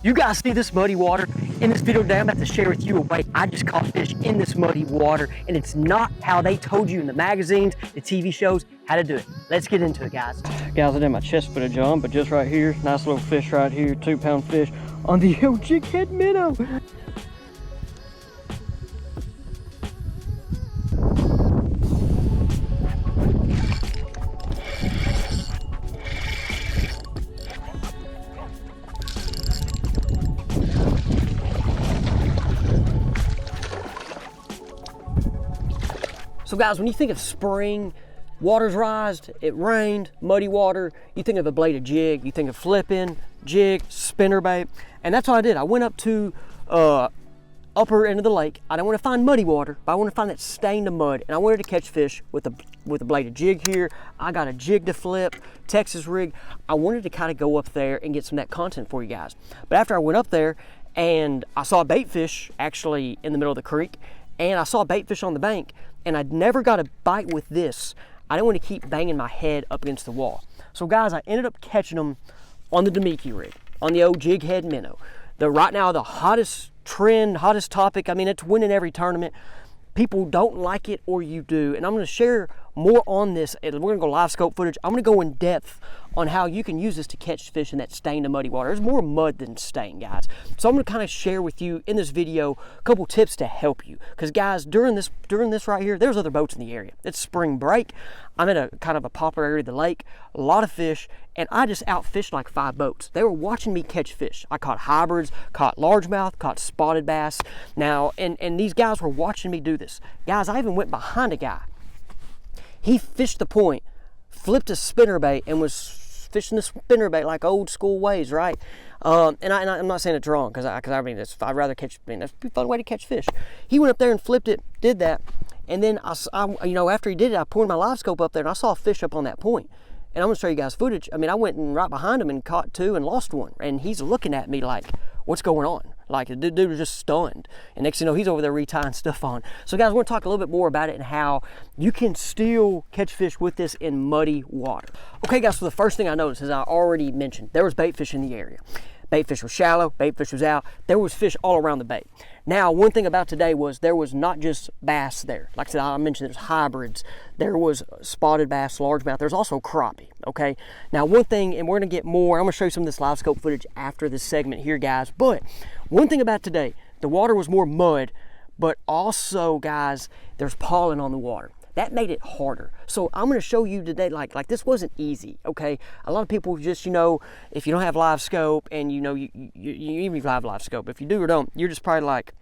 You guys see this muddy water? In this video today, I'm about to share with you a way I just caught fish in this muddy water, and it's not how they told you in the magazines, the TV shows, how to do it. Let's get into it, guys. Guys, I did my chest footage on, but just right here, nice little fish right here, 2-pound fish on the old jighead minnow. So guys, when you think of spring, water's rised, it rained, muddy water, you think of a bladed jig, you think of flipping, jig, spinnerbait, and that's what I did. I went up to upper end of the lake. I didn't want to find muddy water, but I wanted to find that stain of mud, and I wanted to catch fish with a bladed jig here. I got a jig to flip, Texas rig. I wanted to kind of go up there and get some of that content for you guys. But after I went up there, and I saw a bait fish actually in the middle of the creek, and I saw a bait fish on the bank, and I'd never got a bite with this. I didn't want to keep banging my head up against the wall. So guys, I ended up catching them on the Demiki rig, on the old jig head minnow. Right now, the hottest trend, hottest topic. I mean, it's winning every tournament. People don't like it, or you do. And I'm going to share more on this. We're going to go live scope footage. I'm going to go in depth on how you can use this to catch fish in that stain of muddy water. There's more mud than stain, guys. So I'm going to kind of share with you in this video a couple tips to help you. Because guys, during this right here, there's other boats in the area. It's spring break. I'm in a kind of a popular area of the lake, a lot of fish, and I just outfished like 5 boats. They were watching me catch fish. I caught hybrids, caught largemouth, caught spotted bass. Now, and these guys were watching me do this. Guys, I even went behind a guy. He fished the point, flipped a spinnerbait, and was fishing the spinnerbait like old school ways, right? And I'm not saying it's wrong, because I mean, I'd rather catch. I mean, that's a fun way to catch fish. He went up there and flipped it, did that, and then you know, after he did it, I poured my live scope up there, and I saw a fish up on that point. And I'm gonna show you guys footage. I mean, I went and right behind him and caught 2 and lost 1, and he's looking at me like, "What's going on?" Like the dude was just stunned. And next thing you know, he's over there retying stuff on. So guys, I want to talk a little bit more about it and how you can still catch fish with this in muddy water. Okay guys, so the first thing I noticed, as I already mentioned, there was bait fish in the area. Bait fish was shallow, bait fish was out. There was fish all around the bait. Now, one thing about today was there was not just bass there. Like I said, I mentioned there's hybrids. There was spotted bass, largemouth. There's also crappie, okay? Now, one thing, and we're gonna get more, I'm gonna show you some of this live scope footage after this segment here, guys. But one thing about today, the water was more mud, but also, guys, there's pollen on the water. That made it harder. So I'm gonna show you today, like this wasn't easy, okay? A lot of people just, you know, if you don't have live scope, and you know, you even if you have live scope, if you do or don't, you're just probably like,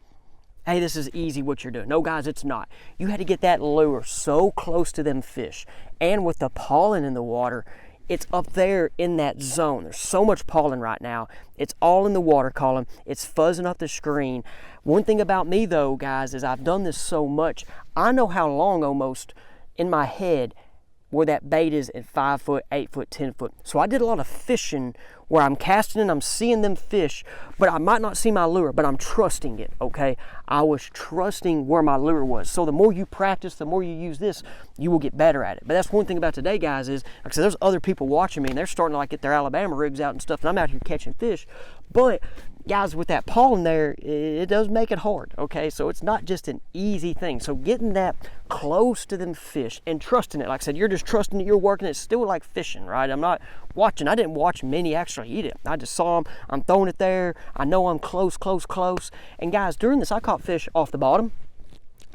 hey, this is easy what you're doing. No guys, it's not. You had to get that lure so close to them fish. And with the pollen in the water, it's up there in that zone. There's so much pollen right now. It's all in the water column. It's fuzzing up the screen. One thing about me though, guys, is I've done this so much, I know how long almost in my head where that bait is at 5 foot, 8 foot, 10 foot. So I did a lot of fishing where I'm casting and I'm seeing them fish, but I might not see my lure, but I'm trusting it, okay? I was trusting where my lure was. So the more you practice, the more you use this, you will get better at it. But that's one thing about today, guys, is, like I said, there's other people watching me and they're starting to like get their Alabama rigs out and stuff, and I'm out here catching fish. But guys, with that pollen there, it does make it hard, okay? So it's not just an easy thing. So getting that close to them fish and trusting it, like I said, you're just trusting it, you're working, it's still like fishing, right? I'm not watching, I didn't watch many actually eat it. I just saw them, I'm throwing it there, I know I'm close, close, close. And guys, during this, I caught fish off the bottom,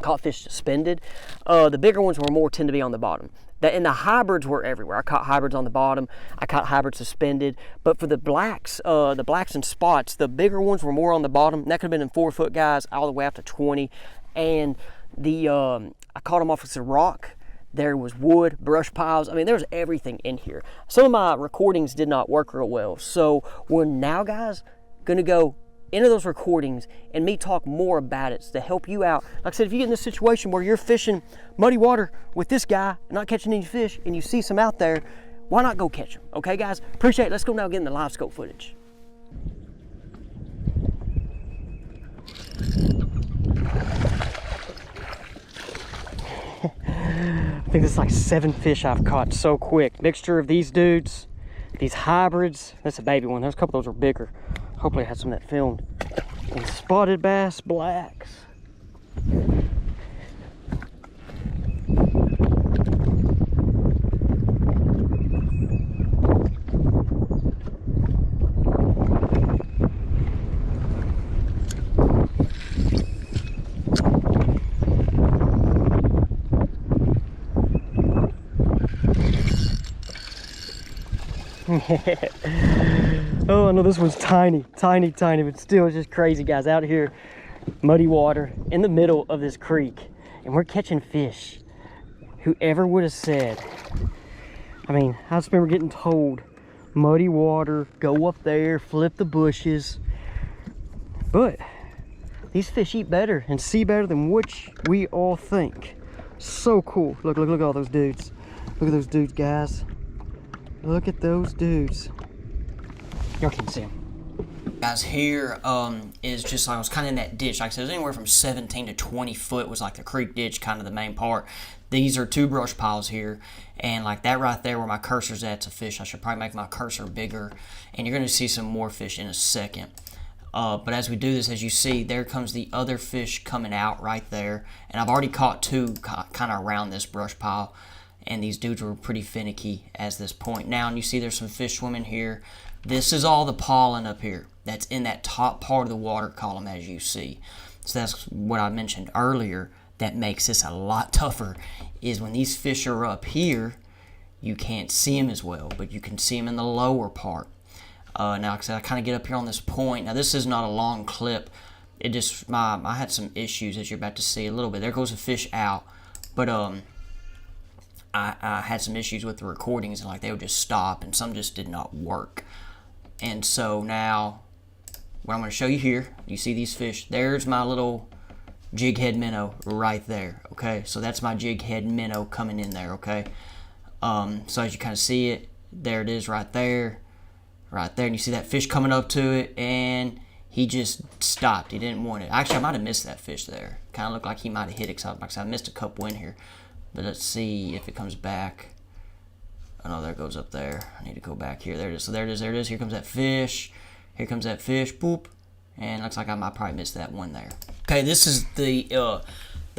caught fish suspended. The bigger ones tend to be on the bottom. And the hybrids were everywhere. I caught hybrids on the bottom. I caught hybrids suspended. But for the blacks and spots, the bigger ones were more on the bottom. That could have been in 4 foot, guys, all the way up to 20. And I caught them off of some rock. There was wood, brush piles. I mean, there was everything in here. Some of my recordings did not work real well. So we're now, guys, gonna go into those recordings and me talk more about it to help you out. Like I said, if you get in this situation where you're fishing muddy water with this guy and not catching any fish, and you see some out there, why not go catch them? Okay, guys, appreciate it. Let's go now get in the live scope footage. I think this is like 7 fish I've caught so quick. Mixture of these dudes, these hybrids. That's a baby one. There's a couple of those are bigger. Hopefully I had some of that filmed. And spotted bass blacks. Oh, I know this one's tiny, but still it's just crazy, guys. Out here, muddy water in the middle of this creek, and we're catching fish. Whoever would have said? I mean, I just remember getting told, muddy water, go up there, flip the bushes. But these fish eat better and see better than which we all think. So cool. Look at all those dudes. Look at those dudes, guys. Look at those dudes. Y'all can see them. Guys, here is just, I was kind of in that ditch. Like I said, it was anywhere from 17 to 20 foot was like the creek ditch, kind of the main part. These are 2 brush piles here. And like that right there where my cursor's at, it's a fish. I should probably make my cursor bigger. And you're going to see some more fish in a second. But as we do this, as you see, there comes the other fish coming out right there. And I've already caught 2 kind of around this brush pile. And these dudes were pretty finicky at this point. Now, and you see there's some fish swimming here. This is all the pollen up here that's in that top part of the water column, as you see. So that's what I mentioned earlier that makes this a lot tougher, is when these fish are up here, you can't see them as well, but you can see them in the lower part. Now, like I said, I kind of get up here on this point. Now, this is not a long clip. It just, I had some issues, as you're about to see a little bit. There goes a fish out, but I had some issues with the recordings, and like they would just stop, and some just did not work. And so now, what I'm going to show you here, you see these fish. There's my little jig head minnow right there. Okay, so that's my jig head minnow coming in there. Okay, so as you kind of see it, there it is right there, and you see that fish coming up to it, and he just stopped. He didn't want it. Actually, I might have missed that fish there. Kind of looked like he might have hit it. Because I missed a couple in here. But let's see if it comes back. Oh no, there it goes up there. I need to go back here. There it is. So there it is. Here comes that fish. Here comes that fish. Boop. And looks like I might probably miss that one there. Okay, this is the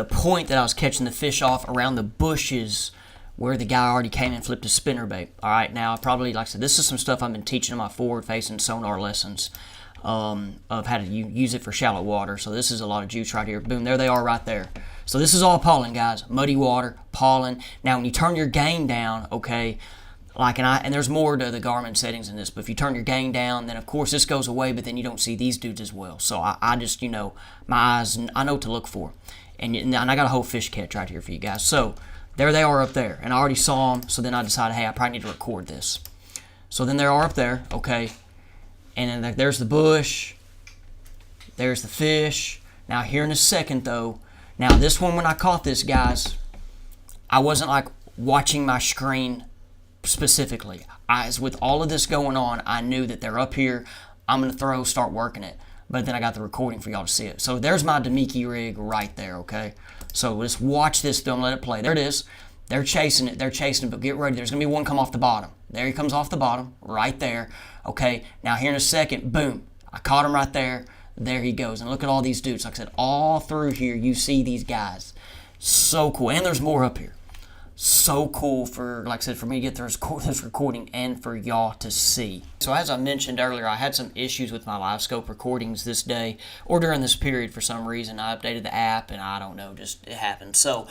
point that I was catching the fish off around the bushes where the guy already came and flipped a spinnerbait. All right, now probably, like I said, this is some stuff I've been teaching in my forward-facing sonar lessons of how to use it for shallow water. So this is a lot of juice right here. Boom, there they are right there. So this is all pollen, guys. Muddy water, pollen. Now, when you turn your gain down, okay, like, and there's more to the Garmin settings in this, but if you turn your gain down, then of course this goes away, but then you don't see these dudes as well. So I just, you know, my eyes, I know what to look for. And I got a whole fish catch right here for you guys. So there they are up there, and I already saw them, so then I decided, hey, I probably need to record this. So then they are up there, okay, and then there's the bush, there's the fish. Now here in a second, though, now this one, when I caught this, guys, I wasn't like watching my screen specifically. As with all of this going on, I knew that they're up here. I'm going to start working it. But then I got the recording for y'all to see it. So there's my Demiki rig right there, okay? So let's watch this film, let it play. There it is. They're chasing it, but get ready. There's going to be one come off the bottom. There he comes off the bottom, right there, okay? Now here in a second, boom, I caught him right there. There he goes. And look at all these dudes. Like I said, all through here, you see these guys. So cool. And there's more up here. So cool for, like I said, for me to get this recording and for y'all to see. So as I mentioned earlier, I had some issues with my live scope recordings this day, or during this period for some reason. I updated the app, and I don't know, just it happened. So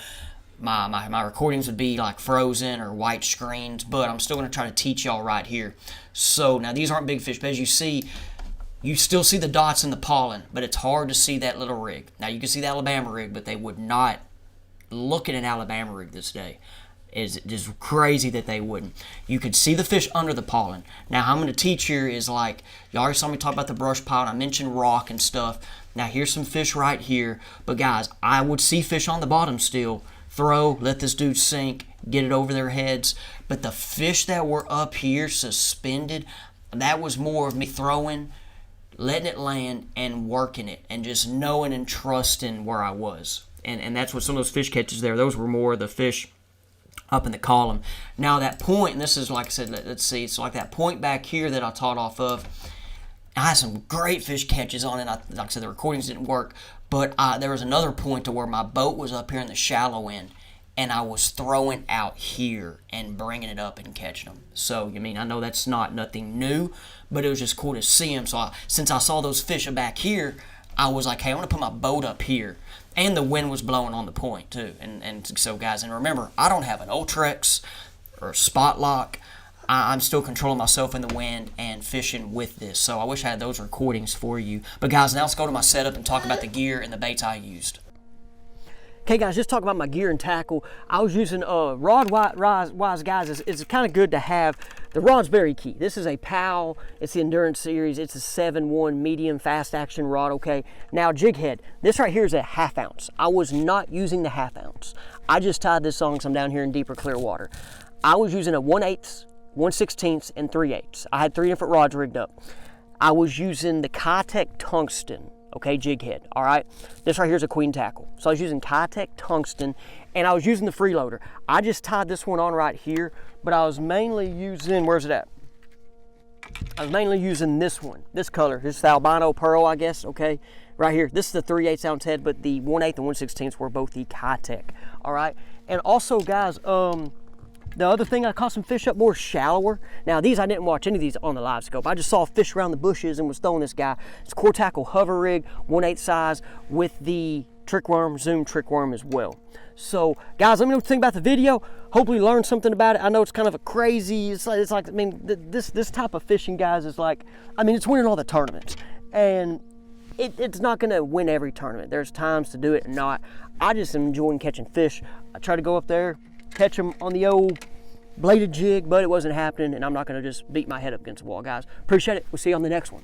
my recordings would be like frozen or white screens, but I'm still going to try to teach y'all right here. So now these aren't big fish, but as you see, you still see the dots in the pollen, but it's hard to see that little rig. Now, you can see the Alabama rig, but they would not look at an Alabama rig this day. It's just crazy that they wouldn't. You could see the fish under the pollen. Now, how I'm going to teach here is like, you already saw me talk about the brush pile, and I mentioned rock and stuff. Now, here's some fish right here. But, guys, I would see fish on the bottom still. Throw, let this dude sink, get it over their heads. But the fish that were up here suspended, that was more of me throwing, letting it land, and working it, and just knowing and trusting where I was. And that's what some of those fish catches there, those were more of the fish up in the column. Now that point, and this is like I said, let's see, it's like that point back here that I taught off of, I had some great fish catches on it. Like I said, the recordings didn't work, but there was another point to where my boat was up here in the shallow end, and I was throwing out here and bringing it up and catching them. So, I mean, I know that's not nothing new, but it was just cool to see them. So, since I saw those fish back here, I was like, hey, I want to put my boat up here. And the wind was blowing on the point, too. And so, guys, and remember, I don't have an Ultrex or a spot lock. I'm still controlling myself in the wind and fishing with this. So I wish I had those recordings for you. But guys, now let's go to my setup and talk about the gear and the baits I used. Okay guys, just talk about my gear and tackle. I was using rod-wise, guys, it's kind of good to have. The rod's very key. This is a POW, it's the Endurance Series, it's a 7-1 medium fast action rod, okay? Now jig head, this right here is a 1/2 ounce. I was not using the 1/2 ounce. I just tied this on because I'm down here in deeper clear water. I was using a 1/8, 1/16, and 3/8. I had 3 different rods rigged up. I was using the Kitech tungsten, okay, jig head, all right? This right here is a queen tackle. So I was using Kitech tungsten, and I was using the freeloader. I just tied this one on right here, but I was mainly using, where's it at? I was mainly using this one, this color. This is the albino pearl, I guess, okay? Right here, this is the 3/8 ounce head, but the 1/8 and 1/16 were both the Kitech, all right? And also, guys, the other thing, I caught some fish up more shallower. Now these, I didn't watch any of these on the live scope. I just saw a fish around the bushes and was throwing this guy. It's core tackle hover rig, 1/8 size with the trick worm, zoom trick worm as well. So guys, let me know what you think about the video. Hopefully you learned something about it. I know it's kind of a crazy, it's like I mean, this type of fishing, guys, is like, I mean, it's winning all the tournaments. And it's not gonna win every tournament. There's times to do it and not. I just am enjoying catching fish. I try to go up there, catch them on the old bladed jig, but it wasn't happening, and I'm not going to just beat my head up against the wall, guys. Appreciate it. We'll see you on the next one.